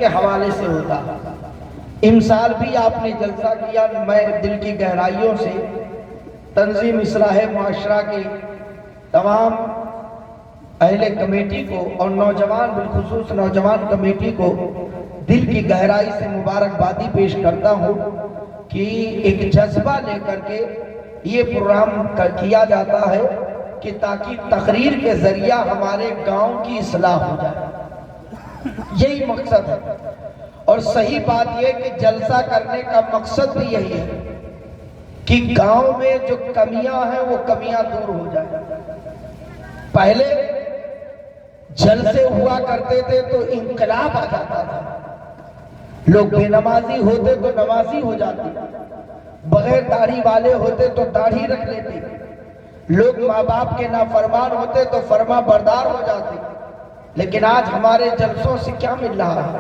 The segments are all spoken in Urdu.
کے حوالے سے ہوتا ہے۔ امسال بھی آپ نے جلسہ کیا، میں دل کی گہرائیوں سے تنظیم اصلاح معاشرہ کے تمام اہل کمیٹی کو اور نوجوان بالخصوص نوجوان کمیٹی کو دل کی گہرائی سے مبارکبادی پیش کرتا ہوں کہ ایک جذبہ لے کر کے یہ پروگرام کیا جاتا ہے کہ تاکہ تقریر کے ذریعہ ہمارے گاؤں کی اصلاح ہو جائے، یہی مقصد ہے۔ اور صحیح بات یہ کہ جلسہ کرنے کا مقصد بھی یہی ہے کہ گاؤں میں جو کمیاں ہیں وہ کمیاں دور ہو جائیں۔ پہلے جلسے ہوا کرتے تھے تو انقلاب آ جاتا تھا، لوگ بے نمازی ہوتے تو نمازی ہو جاتے، بغیر داڑھی والے ہوتے تو داڑھی رکھ لیتے، لوگ ماں باپ کے نافرمان ہوتے تو فرما بردار ہو جاتے۔ لیکن آج ہمارے جلسوں سے کیا مل رہا ہے؟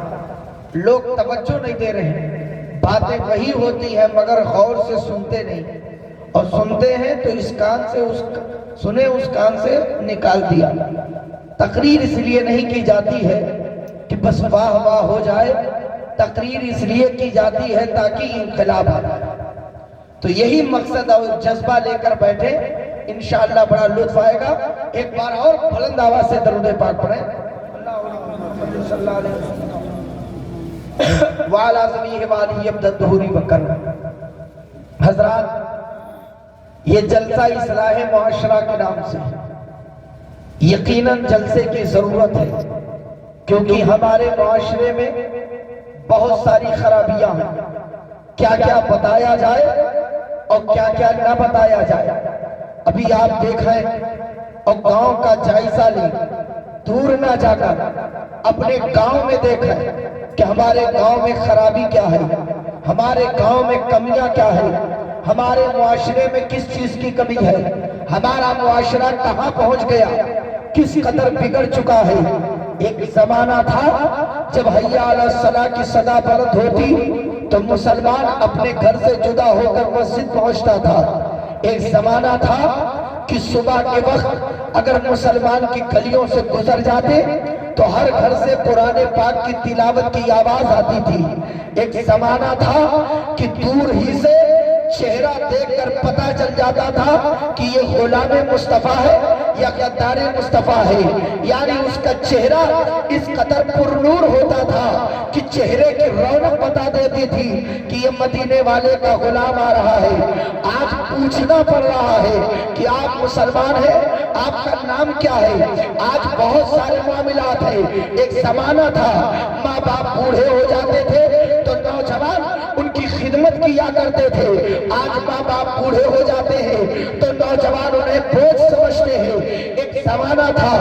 لوگ توجہ نہیں دے رہے، باتیں وہی ہوتی ہیں مگر غور سے سنتے نہیں، اور سنتے ہیں تو اس کان سے اس کان سے نکال دیا۔ تقریر اس لیے نہیں کی جاتی ہے کہ بس واہ واہ ہو جائے، تقریر اس لیے کی جاتی ہے تاکہ انقلاب آ جائے۔ تو یہی مقصد اور جذبہ لے کر بیٹھے، انشاءاللہ بڑا لطف آئے گا۔ ایک بار اور بلند آواز سے درود پاک پڑھیں۔ صلی اللہ علیہ وسلم وعلا زمیہ والی ابدت دہوری بکر۔ حضرات، یہ جلسہ اصلاح معاشرہ کے نام سے یقیناً جلسے کی ضرورت ہے، کیونکہ ہمارے معاشرے میں بہت ساری خرابیاں ہیں۔ کیا کیا بتایا جائے اور کیا کیا نہ بتایا جائے۔ ابھی آپ دیکھیں اور گاؤں کا جائزہ لیں، دور نہ جا کر اپنے گاؤں میں دیکھیں کہ ہمارے گاؤں میں خرابی کیا ہے، ہمارے گاؤں میں کمیاں کیا ہے، ہمارے معاشرے میں کس چیز کی کمی ہے، ہمارا معاشرہ کہاں پہنچ گیا، کس قدر بگڑ چکا ہے۔ ایک زمانہ تھا جب حی علی الصلاۃ کی صدا بلند ہوتی تو مسلمان اپنے گھر سے جدا ہو کر مسجد پہنچتا تھا۔ ایک زمانہ تھا کہ صبح کے وقت اگر مسلمان کی گلیوں سے گزر جاتے تو ہر گھر سے قرآن پاک کی تلاوت کی آواز آتی تھی۔ ایک زمانہ تھا کہ دور ہی سے چہرہ دیکھ کر پتہ چل جاتا تھا کہ یہ غلام مصطفیٰ ہے یا غدار مصطفیٰ ہے، یعنی اس کا چہرہ اس قدر پر نور ہوتا تھا کہ چہرے کی رونق بتا دیتی تھی کہ یہ مدینے والے کا غلام آ رہا ہے۔ آج پوچھنا پڑ رہا ہے کہ آپ مسلمان ہیں، آپ کا نام کیا ہے؟ آج بہت سارے معاملات ہیں۔ ایک زمانہ تھا ماں باپ بوڑھے ہو جاتے تھے تو نوجوان ان کی خدمت کیا کرتے تھے۔ آج ماں باپ بوڑھے ہو جاتے ہیں تو نوجوان انہیں بوجھ سمجھتے ہیں۔ ایک زمانہ تھا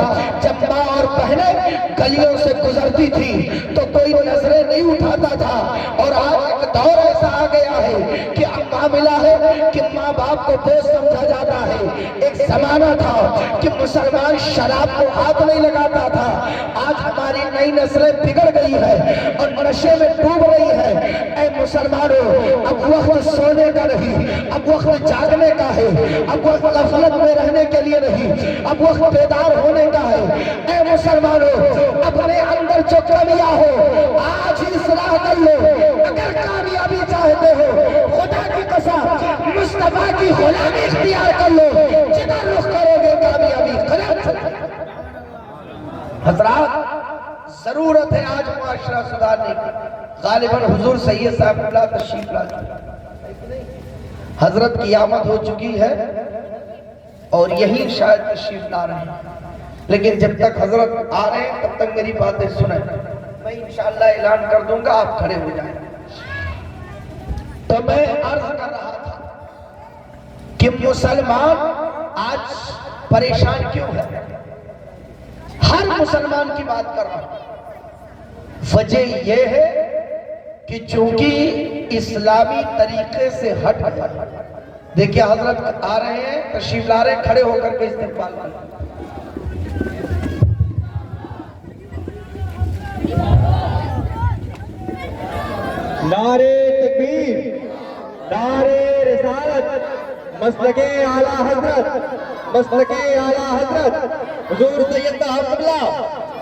جب ماں اور بہنیں گلیوں سے گزرتی تھی تو کوئی نظریں نہیں اٹھاتا تھا، اور آج ایک دور ایسا آ گیا ہے کہ اب معاملہ ہے کہ ماں باپ کو بوجھ سمجھا جاتا ہے۔ ایک زمانہ تھا کہ مسلمان شراب کو ہاتھ نہیں لگاتا تھا، آج ہماری نئی نسلیں بگڑ گئی ہے اور نشے میں ڈوب رہی ہے۔ اے مسلمانوں، اب وقت سونے کا نہیں، اب وقت جاگنے کا ہے، اب وقت غفلت میں رہنے کے لیے نہیں، اب وقت بیدار ہونے کا ہے۔ اے مسلمانوں، اپنے اندر جو کمیاں ہو آج ہی اصلاح کر لو۔ اگر کامیابی چاہتے ہو خدا کی قسم مصطفیٰ کی غلامی اختیار کر لو، جدھر رخ کرو گے کامیابی قلم۔ حضرات، ضرورت ہے آج معاشرہ سدھارنے کی۔ غالباً حضور سید صاحب اللہ تشریف لا چکے، حضرت کی آمد ہو چکی ہے اور یہی شاید تشریف لا رہے ہیں، لیکن جب تک حضرت آ رہے ہیں تب تک میری باتیں سنیں۔ میں انشاءاللہ اعلان کر دوں گا، آپ کھڑے ہو جائیں۔ تو میں عرض کر رہا تھا کہ مسلمان آج پریشان کیوں ہے؟ ہر مسلمان کی بات کر رہا ہوں۔ وجہ یہ ہے کہ چونکہ اسلامی طریقے سے ہٹ گیا۔ دیکھیے حضرت آ رہے ہیں، تشریف لا رہے ہیں، کھڑے ہو کر کے استقبال کریں۔ نعرے تکبیر، نعرے رسالت، مسلک اعلیٰ حضرت، مسلک اعلیٰ حضرت حضور سید صاحب قبلہ،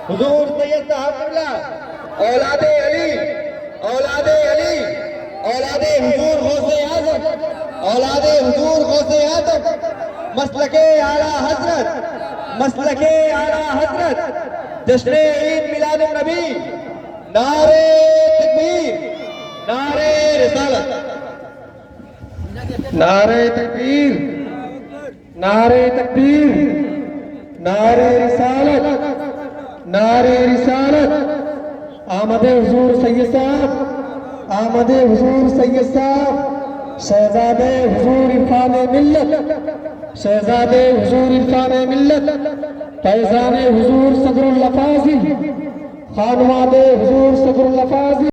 حضور سید صاحب قبلہ اولاد علی، اولاد علی، اولاد حضور غوث اعظم، اولاد حضور غوث اعظم، مسلک اعلیٰ حضرت، مسلک اعلیٰ حضرت، جشن عید میلاد النبی، نعرے تکبیر، نعرے رسالت، نعرے تکبیر، نعرے تکبیر، نعرے رسالت، نعرے رسالت۔ آمد حضور سید صاحب، آمد حضور سید صاحب، شہزادے حضور عرفان ملت، شہزادے حضور عرفان ملت، فیضان حضور صدر الافاضل، خانواد حضور صدر الافاضل۔